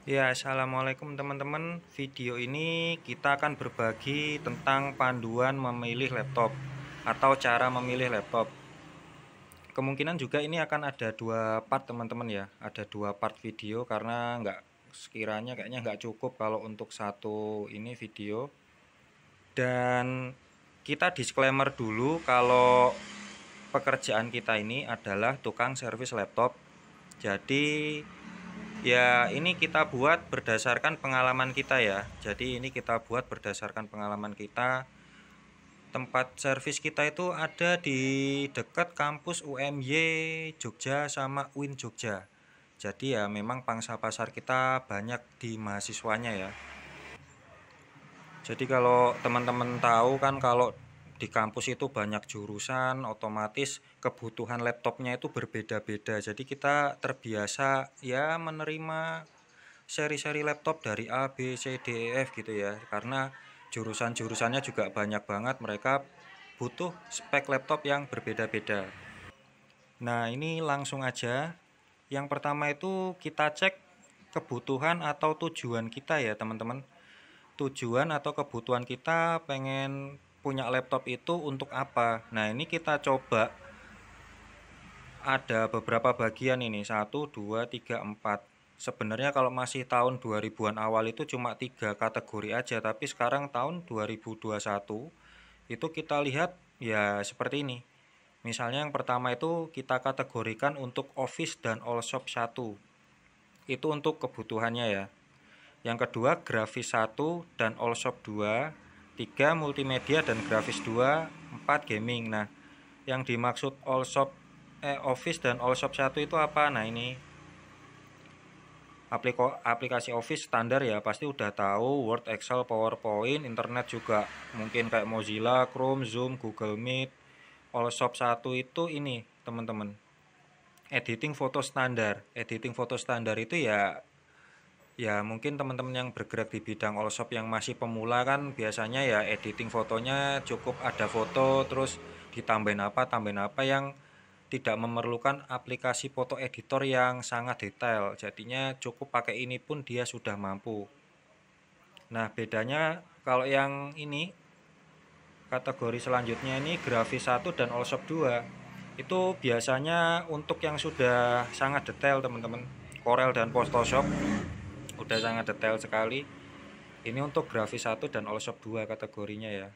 Ya, assalamualaikum teman-teman. Video ini kita akan berbagi tentang panduan memilih laptop atau cara memilih laptop. Kemungkinan juga ini akan ada dua part teman-teman ya. Ada dua part video karena sekiranya kayaknya nggak cukup kalau untuk satu ini video. Dan kita disclaimer dulu kalau pekerjaan kita ini adalah tukang servis laptop. Jadi ya, ini kita buat berdasarkan pengalaman kita ya. Jadi ini kita buat berdasarkan pengalaman kita. Tempat servis kita itu ada di dekat kampus UMY Jogja sama UIN Jogja. Jadi ya memang pangsa pasar kita banyak di mahasiswanya ya. Jadi kalau teman-teman tahu kan kalau di kampus itu banyak jurusan, otomatis kebutuhan laptopnya itu berbeda-beda. Jadi kita terbiasa ya menerima seri-seri laptop dari A, B, C, D, E, F gitu ya. Karena jurusan-jurusannya juga banyak banget, mereka butuh spek laptop yang berbeda-beda. Nah, ini langsung aja. Yang pertama itu kita cek kebutuhan atau tujuan kita ya, teman-teman. Tujuan atau kebutuhan kita pengen punya laptop itu untuk apa? Nah, ini kita coba ada beberapa bagian ini, 1, 2, 3, 4. Sebenarnya kalau masih tahun 2000-an awal itu cuma 3 kategori aja, tapi sekarang tahun 2021 itu kita lihat ya seperti ini. Misalnya yang pertama itu kita kategorikan untuk Office dan All Shop 1. Itu untuk kebutuhannya ya. Yang kedua grafis 1 dan All Shop 2, 3 multimedia dan grafis 2, 4 gaming. Nah, yang dimaksud Office dan All Shop 1 itu apa? Nah, ini aplikasi Office standar ya, pasti udah tahu Word, Excel, PowerPoint, internet juga mungkin kayak Mozilla, Chrome, Zoom, Google Meet. All Shop 1 itu ini, teman-teman. Editing foto standar. Editing foto standar itu ya mungkin teman-teman yang bergerak di bidang all shop yang masih pemula kan biasanya ya editing fotonya cukup ada foto terus tambahin apa yang tidak memerlukan aplikasi foto editor yang sangat detail, jadinya cukup pakai ini pun dia sudah mampu. Nah, bedanya kalau yang ini kategori selanjutnya ini grafis 1 dan all shop 2 itu biasanya untuk yang sudah sangat detail teman-teman, Corel dan Photoshop udah sangat detail sekali. Ini untuk grafis 1 dan all shop 2 kategorinya ya.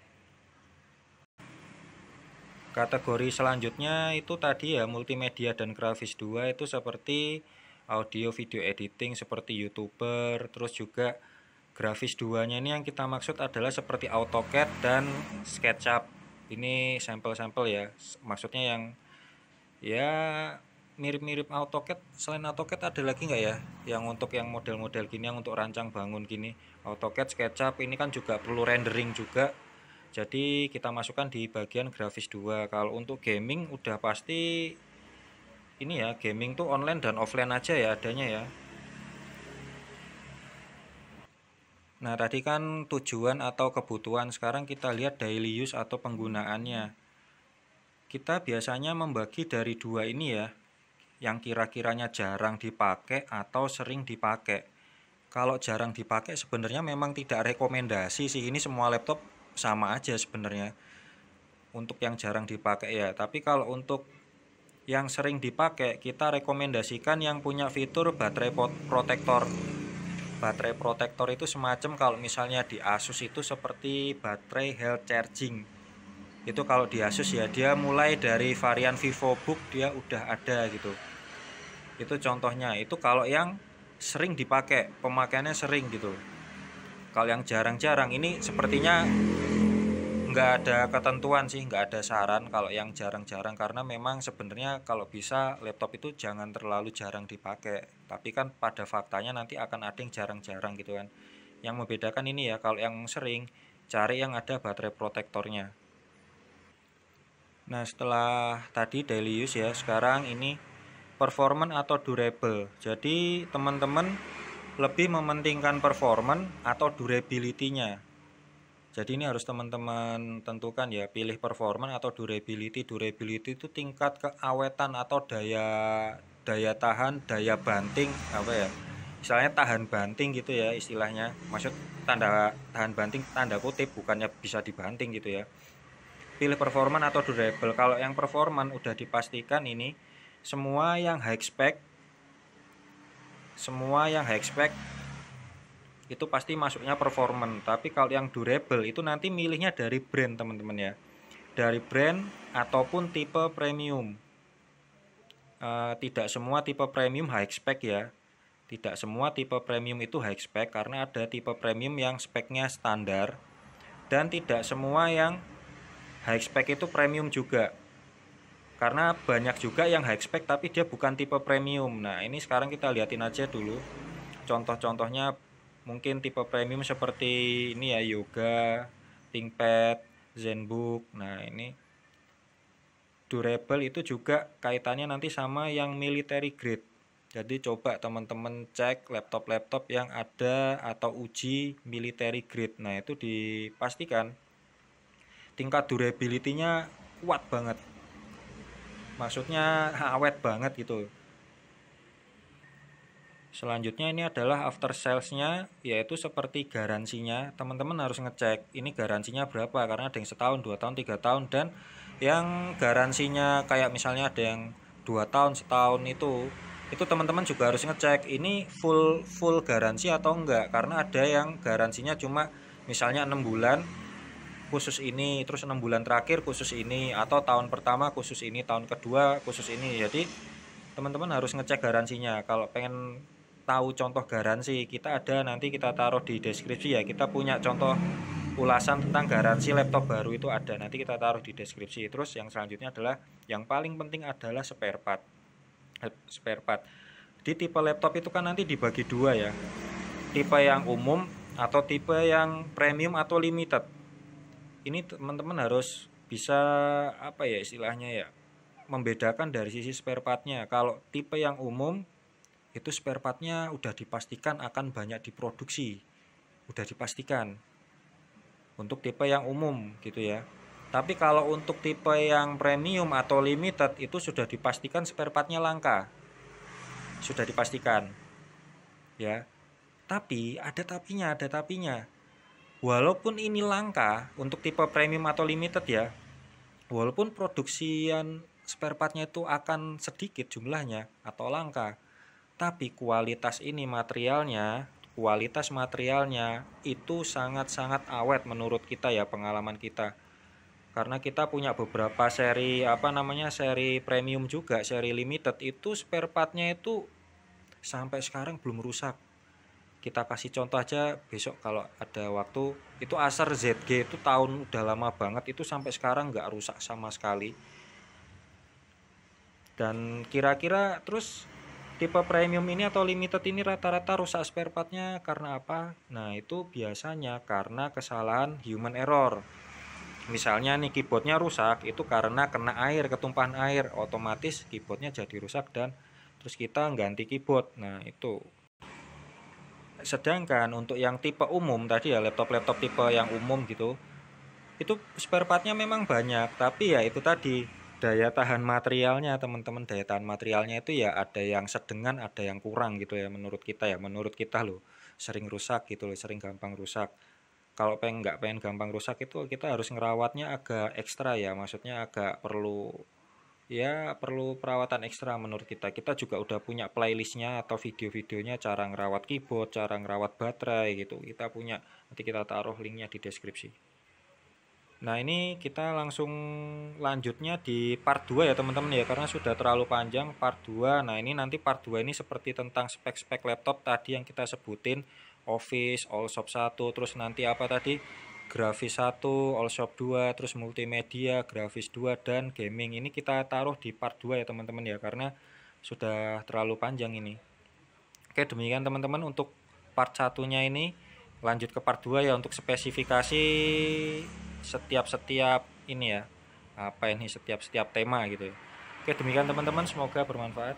Kategori selanjutnya itu tadi ya multimedia dan grafis 2 itu seperti audio video editing seperti YouTuber, terus juga grafis 2-nya ini yang kita maksud adalah seperti AutoCAD dan SketchUp. Ini sampel-sampel ya. Maksudnya yang ya mirip-mirip AutoCAD. Selain AutoCAD ada lagi nggak ya yang untuk yang model-model gini, yang untuk rancang bangun gini? AutoCAD, SketchUp ini kan juga perlu rendering juga, jadi kita masukkan di bagian grafis 2. Kalau untuk gaming udah pasti ini ya, gaming tuh online dan offline aja ya adanya ya. Nah, tadi kan tujuan atau kebutuhan, sekarang kita lihat daily use atau penggunaannya. Kita biasanya membagi dari dua ini ya, yang kira-kiranya jarang dipakai atau sering dipakai. Kalau jarang dipakai sebenarnya memang tidak rekomendasi sih, ini semua laptop sama aja sebenarnya untuk yang jarang dipakai ya. Tapi kalau untuk yang sering dipakai, kita rekomendasikan yang punya fitur baterai protektor. Baterai protektor itu semacam kalau misalnya di Asus itu seperti baterai health charging. Itu kalau di Asus ya dia mulai dari varian VivoBook dia udah ada gitu. Itu contohnya. Itu kalau yang sering dipakai, pemakaiannya sering gitu. Kalau yang jarang-jarang ini sepertinya nggak ada ketentuan sih, nggak ada saran kalau yang jarang-jarang, karena memang sebenarnya kalau bisa laptop itu jangan terlalu jarang dipakai, tapi kan pada faktanya nanti akan ada yang jarang-jarang gitu kan. Yang membedakan ini ya, kalau yang sering cari yang ada baterai protektornya. Nah, setelah tadi daily use ya, sekarang ini performance atau durable. Jadi teman-teman lebih mementingkan performance atau durability-nya. Jadi ini harus teman-teman tentukan ya, pilih performance atau durability. Durability itu tingkat keawetan atau daya tahan, daya banting apa ya? misalnya tahan banting gitu ya istilahnya, maksud tanda tahan banting tanda kutip, bukannya bisa dibanting gitu ya. Pilih performan atau durable. Kalau yang performan udah dipastikan ini semua yang high spec itu pasti masuknya performan. Tapi kalau yang durable itu nanti milihnya dari brand teman-teman ya, dari brand ataupun tipe premium. Tidak semua tipe premium high spec ya, tidak semua tipe premium itu high spec, karena ada tipe premium yang speknya standar, dan tidak semua yang high spec itu premium juga, karena banyak juga yang high spec tapi dia bukan tipe premium. Nah ini sekarang kita liatin aja dulu contoh-contohnya. Mungkin tipe premium seperti ini ya, Yoga, ThinkPad, ZenBook. Nah ini durable itu juga kaitannya nanti sama yang military grade. Jadi coba teman-teman cek laptop-laptop yang ada atau uji military grade. Nah itu dipastikan tingkat durability-nya kuat banget, maksudnya awet banget gitu. Selanjutnya ini adalah after sales-nya, yaitu seperti garansinya. Teman-teman harus ngecek ini garansinya berapa, karena ada yang setahun, 2 tahun, 3 tahun, dan yang garansinya kayak misalnya ada yang 2 tahun, setahun itu teman-teman juga harus ngecek ini full garansi atau enggak, karena ada yang garansinya cuma misalnya 6 bulan khusus ini, terus 6 bulan terakhir khusus ini, atau tahun pertama khusus ini, tahun kedua khusus ini. Jadi teman-teman harus ngecek garansinya. Kalau pengen tahu contoh garansi, kita ada, nanti kita taruh di deskripsi ya, kita punya contoh ulasan tentang garansi laptop baru itu ada, nanti kita taruh di deskripsi. Terus yang selanjutnya adalah yang paling penting adalah spare part. Di tipe laptop itu kan nanti dibagi dua ya, tipe yang umum atau tipe yang premium atau limited. Ini teman-teman harus bisa apa ya istilahnya ya, membedakan dari sisi spare partnya. Kalau tipe yang umum itu spare partnya udah dipastikan akan banyak diproduksi, udah dipastikan untuk tipe yang umum gitu ya. Tapi kalau untuk tipe yang premium atau limited itu sudah dipastikan spare partnya langka, sudah dipastikan ya. Tapi ada tapinya. Walaupun ini langka untuk tipe premium atau limited ya, walaupun produksian spare partnya itu akan sedikit jumlahnya atau langka, tapi kualitas materialnya itu sangat-sangat awet menurut kita ya, pengalaman kita. Karena kita punya beberapa seri seri premium juga, seri limited itu spare partnya itu sampai sekarang belum rusak. Kita kasih contoh aja besok kalau ada waktu, itu Acer ZG itu tahun udah lama banget, itu sampai sekarang nggak rusak sama sekali. Dan kira-kira terus tipe premium ini atau limited ini rata-rata rusak spare partnya karena apa? Nah itu biasanya karena kesalahan human error. Misalnya nih keyboardnya rusak, itu karena kena air, ketumpahan air, otomatis keyboardnya jadi rusak dan terus kita ganti keyboard. Nah itu. Sedangkan untuk yang tipe umum tadi ya, laptop-laptop tipe yang umum gitu, itu spare partnya memang banyak, tapi ya itu tadi daya tahan materialnya teman-teman, daya tahan materialnya itu ya ada yang sedengan, ada yang kurang gitu ya, menurut kita loh, sering rusak gitu loh, sering gampang rusak. Kalau nggak pengen gampang rusak itu kita harus ngerawatnya agak ekstra ya, maksudnya agak perlu perawatan ekstra menurut kita. Kita juga udah punya playlistnya atau video-videonya cara ngerawat keyboard, cara ngerawat baterai gitu, kita punya, nanti kita taruh linknya di deskripsi. Nah ini kita langsung lanjutnya di part 2 ya teman-teman ya, karena sudah terlalu panjang part 2. Nah ini nanti part 2 ini seperti tentang spek-spek laptop tadi yang kita sebutin, Office, Allshop 1, terus nanti apa tadi, grafis 1, Allshop 2, terus multimedia, grafis 2, dan gaming. Ini kita taruh di part 2 ya teman-teman ya, karena sudah terlalu panjang ini. Oke, demikian teman-teman untuk part 1-nya ini. Lanjut ke part 2 ya untuk spesifikasi setiap ini ya, setiap tema gitu ya. Oke, demikian teman-teman, semoga bermanfaat.